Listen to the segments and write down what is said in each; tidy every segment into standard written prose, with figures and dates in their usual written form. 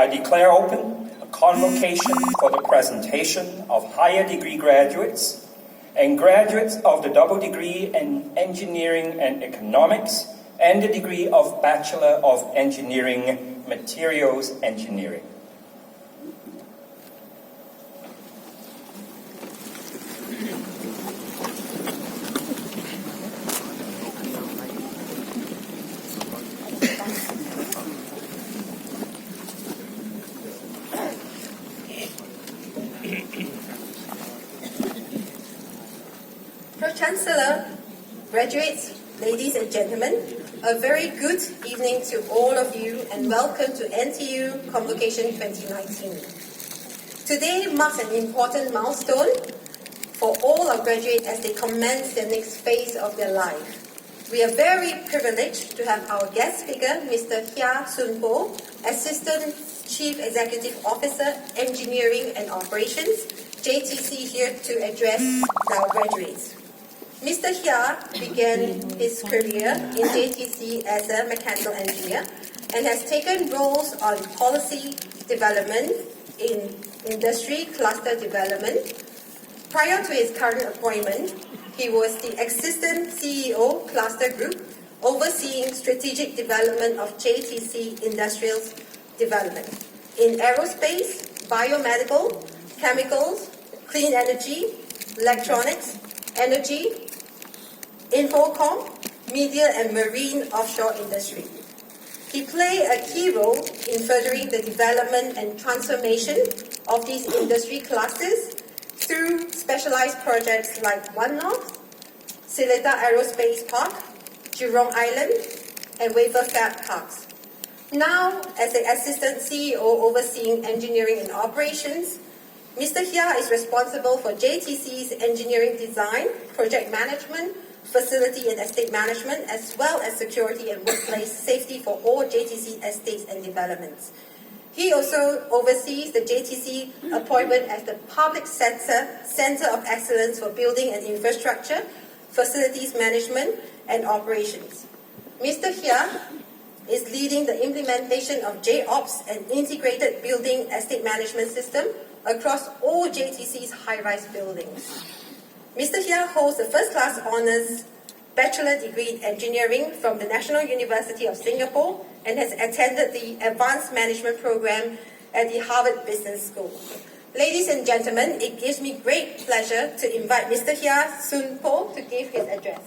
declare open a convocation for the presentation of higher degree graduates and graduates of the double degree in Engineering and Economics and the degree of Bachelor of Engineering Materials Engineering. Pro-Chancellor, graduates, ladies and gentlemen, a very good evening to all of you and welcome to NTU Convocation 2019. Today marks an important milestone for all our graduates as they commence their next phase of their life. We are very privileged to have our guest speaker, Mr. Hia Soon Ho, Assistant Chief Executive Officer, Engineering and Operations, JTC, here to address our graduates. Mr. Hia began his career in JTC as a mechanical engineer and has taken roles on policy development in industry cluster development. Prior to his current appointment, he was the Assistant CEO Cluster Group, overseeing strategic development of JTC Industrial Development in aerospace, biomedical, chemicals, clean energy, electronics, energy, infocom, media and marine offshore industry. He played a key role in furthering the development and transformation of these industry clusters through specialized projects like One North, Seletar Aerospace Park, Jurong Island, and Wafer Fab Parks. Now, as the Assistant CEO overseeing engineering and operations, Mr. Hia is responsible for JTC's engineering design, project management, facility and estate management, as well as security and workplace safety for all JTC estates and developments. He also oversees the JTC appointment as the Public Center of Excellence for Building and Infrastructure, Facilities Management and Operations. Mr. Hia is leading the implementation of JOPS, an integrated building estate management system, across all JTC's high-rise buildings. Mr. Hia holds a first-class honours bachelor degree in engineering from the National University of Singapore and has attended the Advanced Management Program at the Harvard Business School. Ladies and gentlemen, it gives me great pleasure to invite Mr. Hia Soon Ho to give his address.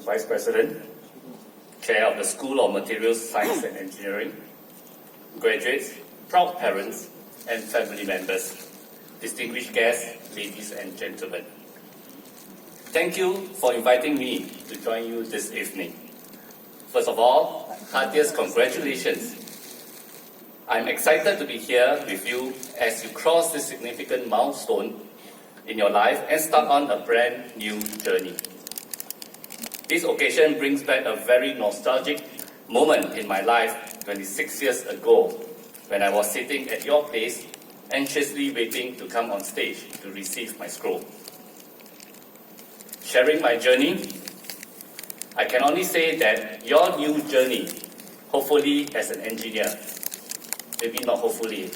Vice President, Chair of the School of Materials Science and Engineering, graduates, proud parents, and family members, distinguished guests, ladies and gentlemen. Thank you for inviting me to join you this evening. First of all, heartiest congratulations. I'm excited to be here with you as you cross this significant milestone in your life and start on a brand new journey. This occasion brings back a very nostalgic moment in my life 26 years ago when I was sitting at your place, anxiously waiting to come on stage to receive my scroll. Sharing my journey, I can only say that your new journey, hopefully as an engineer, maybe not hopefully,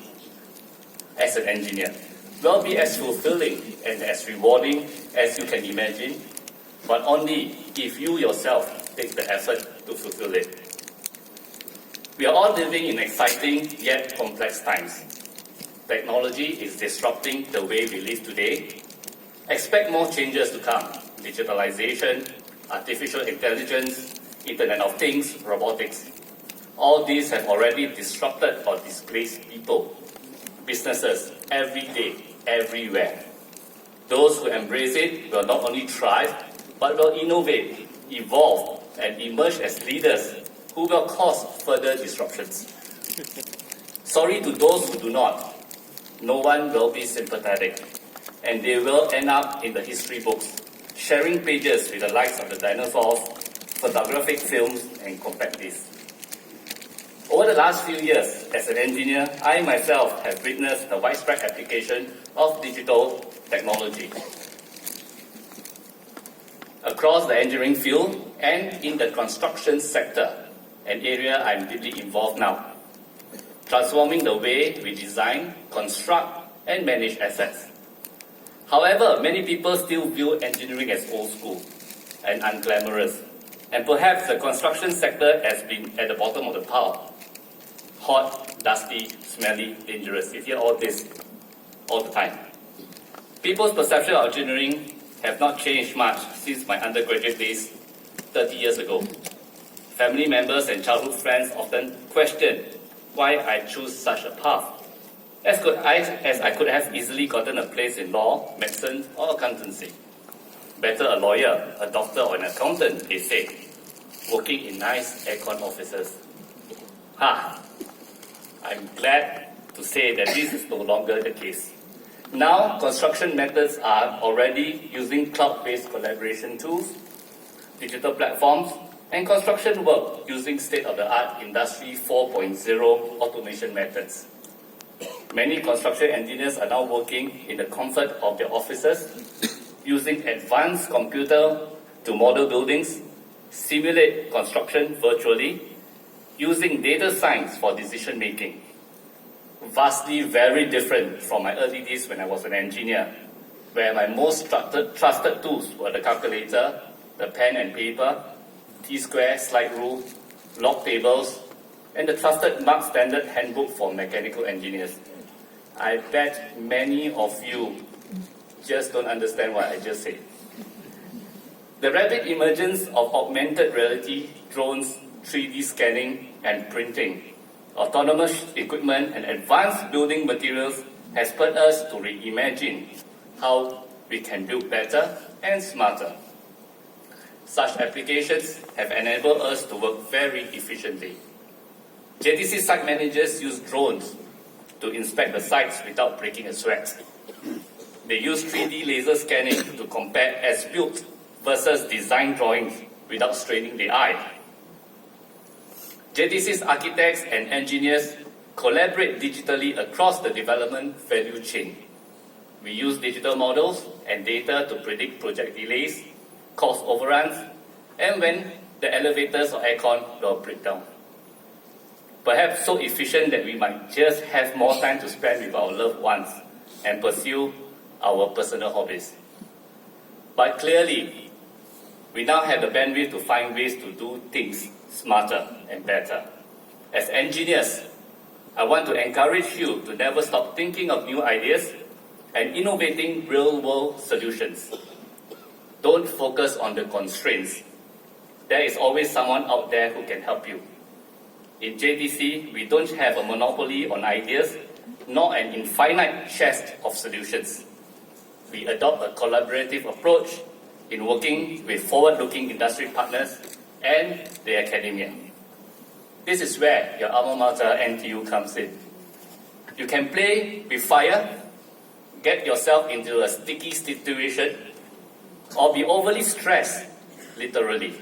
as an engineer, will be as fulfilling and as rewarding as you can imagine, but only if you yourself take the effort to fulfill it. We are all living in exciting yet complex times. Technology is disrupting the way we live today. Expect more changes to come. Digitalization, artificial intelligence, Internet of Things, robotics. All these have already disrupted or displaced people, businesses, every day, everywhere. Those who embrace it will not only thrive, but will innovate, evolve, and emerge as leaders who will cause further disruptions. Sorry to those who do not. No one will be sympathetic, and they will end up in the history books, sharing pages with the likes of the dinosaurs, photographic films, and compact discs. Over the last few years, as an engineer, I myself have witnessed the widespread application of digital technology across the engineering field and in the construction sector, an area I'm deeply involved now, transforming the way we design, construct, and manage assets. However, many people still view engineering as old school and unglamorous, and perhaps the construction sector has been at the bottom of the pile. Hot, dusty, smelly, dangerous. You hear all this all the time. People's perception of engineering have not changed much since my undergraduate days 30 years ago. Family members and childhood friends often question why I choose such a path, as I could have easily gotten a place in law, medicine, or accountancy. Better a lawyer, a doctor, or an accountant, they say, working in nice aircon offices. I'm glad to say that this is no longer the case. Now, construction methods are already using cloud-based collaboration tools, digital platforms, and construction work using state-of-the-art Industry 4.0 automation methods. Many construction engineers are now working in the comfort of their offices, using advanced computer to model buildings, simulate construction virtually, using data science for decision making. Vastly very different from my early days when I was an engineer, where my most trusted tools were the calculator, the pen and paper, T-square, slide rule, log tables, and the trusted Mark Standard handbook for mechanical engineers. I bet many of you just don't understand what I just said. The rapid emergence of augmented reality, drones, 3D scanning and printing, autonomous equipment and advanced building materials has spurred us to reimagine how we can build better and smarter. Such applications have enabled us to work very efficiently. JTC site managers use drones to inspect the sites without breaking a sweat. They use 3D laser scanning to compare as-built versus design drawings without straining the eye. JTC's architects and engineers collaborate digitally across the development value chain. We use digital models and data to predict project delays, cost overruns, and when the elevators or aircon will break down. Perhaps so efficient that we might just have more time to spend with our loved ones and pursue our personal hobbies. But clearly, we now have the bandwidth to find ways to do things smarter and better. As engineers, I want to encourage you to never stop thinking of new ideas and innovating real-world solutions. Don't focus on the constraints. There is always someone out there who can help you. In JTC, we don't have a monopoly on ideas, nor an infinite chest of solutions. We adopt a collaborative approach in working with forward-looking industry partners and the academia. This is where your alma mater NTU comes in. You can play with fire, get yourself into a sticky situation, or be overly stressed, literally.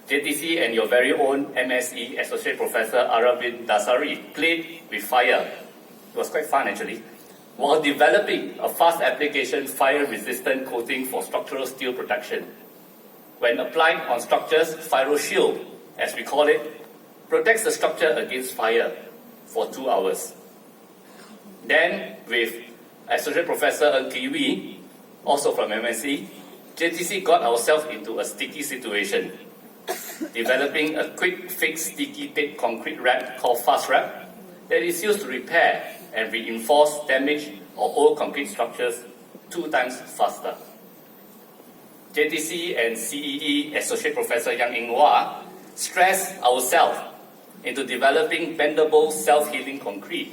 JTC and your very own MSE Associate Professor Aravind Dasari played with fire. It was quite fun actually. While developing a fast application fire-resistant coating for structural steel protection. When applied on structures, FiroShield, as we call it, protects the structure against fire for 2 hours. Then, with Associate Professor Ng Kiwi, also from MSc, JTC got ourselves into a sticky situation, developing a quick fix sticky tape concrete wrap called Fast Wrap that is used to repair and reinforce damaged or old concrete structures 2 times faster. JTC and CEE Associate Professor Yang Ing Hua stressed ourselves into developing bendable self-healing concrete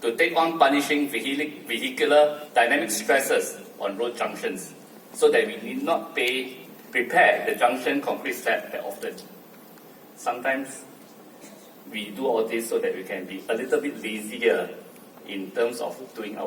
to take on punishing vehicular dynamic stresses on road junctions so that we need not repair the junction concrete slab that often. Sometimes we do all this so that we can be a little bit lazier in terms of doing our